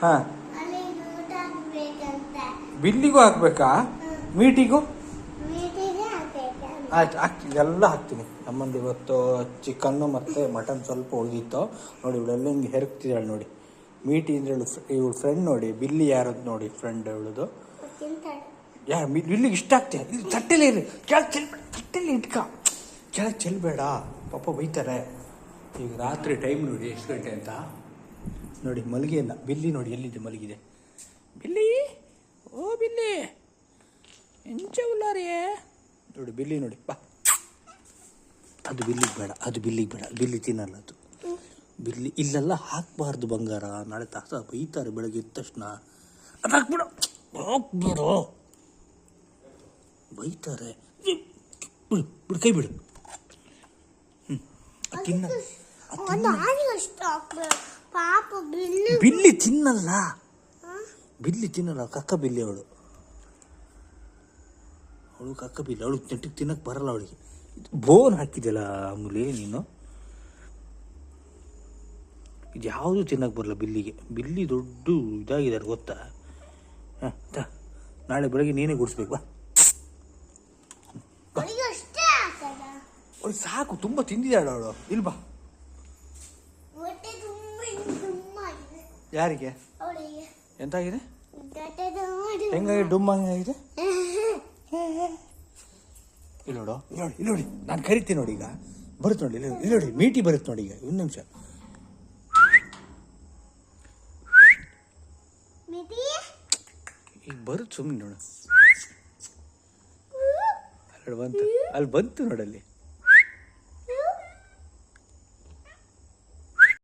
ಹಾಂ, ಬಿಲ್ಲಿಗೂ ಹಾಕ್ಬೇಕಾ? ಮೀಟಿಗೂ ಆಯ್ತು, ಹಾಕ್ತೀನಿ, ಎಲ್ಲ ಹಾಕ್ತೀನಿ. ನಮ್ಮಂದು ಇವತ್ತು ಚಿಕನ್ನು ಮತ್ತು ಮಟನ್ ಸ್ವಲ್ಪ ಉಳಿದಿತ್ತು ನೋಡಿ. ಇವಳೆಲ್ಲ ಹಿಂಗೆ ಹೆರಕ್ತಿದ್ದಾಳೆ ನೋಡಿ. ಮೀಟಿ ಅಂದರೆ ಇವಳು ಫ್ರೆಂಡ್ ನೋಡಿ. ಬಿಲ್ಲಿ ಯಾರದು ನೋಡಿ ಫ್ರೆಂಡ್ ಇವಳದು. ಯಾರು ಬಿಲ್ಲಿಗೆ ಇಷ್ಟ ಆಗ್ತೀಯ? ಇಲ್ಲಿ ತಟ್ಟೆಲೇ ಇರಿ, ಕೆಳಗೆ ಚೆಲ್ಬೇಡ, ತಟ್ಟೆಲ್ಲಿ ಇಟ್ಕ, ಕೆಳಗೆ ಚೆಲ್ಬೇಡ, ಪಾಪ ಬೈತಾರೆ. ಈಗ ರಾತ್ರಿ ಟೈಮ್ ನೋಡಿ ಎಷ್ಟು ಗಂಟೆ ಅಂತ ನೋಡಿ. ಮಲಗಿಲ್ಲ ಬಿಲ್ಲಿ ನೋಡಿ, ಎಲ್ಲಿದೆ ಮಲಗಿದೆ ಬಿಲ್ಲಿ. ಓ ಬಿಲ್ಲಿ ಎಂಚ ಉಲ್ಲಾರಿಯೇ ನೋಡಿ. ಬಿಲ್ಲಿ ನೋಡಿ, ಬಾ. ಅದು ಬಿಲ್ಲಿಗೆ ಬೇಡ, ಅದು ಬಿಲ್ಲಿಗೆ ಬೇಡ, ಬಿಲ್ಲಿ ತಿನ್ನಲ್ಲ ಅದು. ಬಿಲ್ಲಿ ಇಲ್ಲೆಲ್ಲ ಹಾಕಬಾರ್ದು ಬಂಗಾರ, ನಾಳೆ ತಾಸ ಬೈತಾರೆ ಬೆಳಗ್ಗೆ ಎದ್ದ ತಕ್ಷಣ. ಅದು ಹಾಕ್ಬಿಡು, ಹಾಕ್ಬಿಡು, ಬೈತಾರೆ. ಬಿಡು ಬಿಡು, ಕೈ ಬಿಡು. ತಿನ್ನ, ಬಿಲ್ಲಿ ತಿನ್ನಲ್ಲ, ಬಿಲ್ಲಿ ತಿನ್ನಲ್ಲ. ಕಕ್ಕ ಬಿಲ್ಲಿ ಅವಳು ಕಕ್ಕ ಬಿಲ್ಲಿ. ಅವಳು ನೆಟ್ಟಿಗೆ ತಿನ್ನಕ್ಕೆ ಬರಲ್ಲ ಅವಳಿಗೆ. ಬೋನ್ ಹಾಕಿದೆಯಲ್ಲ ಅಮೂಲಿ ನೀನು. ಇದು ಯಾವುದು ತಿನ್ನಕ್ಕೆ ಬರಲ್ಲ ಬಿಲ್ಲಿಗೆ. ಬಿಲ್ಲಿ ದೊಡ್ಡ ಇದಾಗಿದ್ದಾರೆ ಗೊತ್ತಾ? ಹಾಂ, ನಾಳೆ ಬೆಳಗ್ಗೆ ನೀನೇ ಗುಡಿಸ್ಬೇಕು. ಬಾ, ಅವಳು ಸಾಕು, ತುಂಬ ತಿಂದಿದ್ದಾಳೆ ಅವಳು. ಇಲ್ಲಿ ಬಾ. ಯಾರಿಗೆ ಎಂತಾಗಿದೆ? ಹೆಂಗಾಗಿ ಡುಮ್ ಹಂಗಾಗಿದೆ? ಇಲ್ಲಿ ನೋಡು, ಇಲ್ಲಿ ನೋಡಿ, ನಾನು ಕರಿತೀನಿ ನೋಡಿ. ಈಗ ಬರುತ್ತೆ ನೋಡಿ, ಇಲ್ಲಿ ನೋಡಿ, ಮೀಟಿ ಬರುತ್ತೆ ನೋಡಿ. ಈಗ ಒಂದು ನಿಮಿಷ ಈಗ ಬರುತ್ತೆ, ಸುಮ್ಮನೆ ನೋಡು. ಅಲ್ಲಿ ಬಂತು, ಅಲ್ಲಿ ಬಂತು ನೋಡಲ್ಲಿ.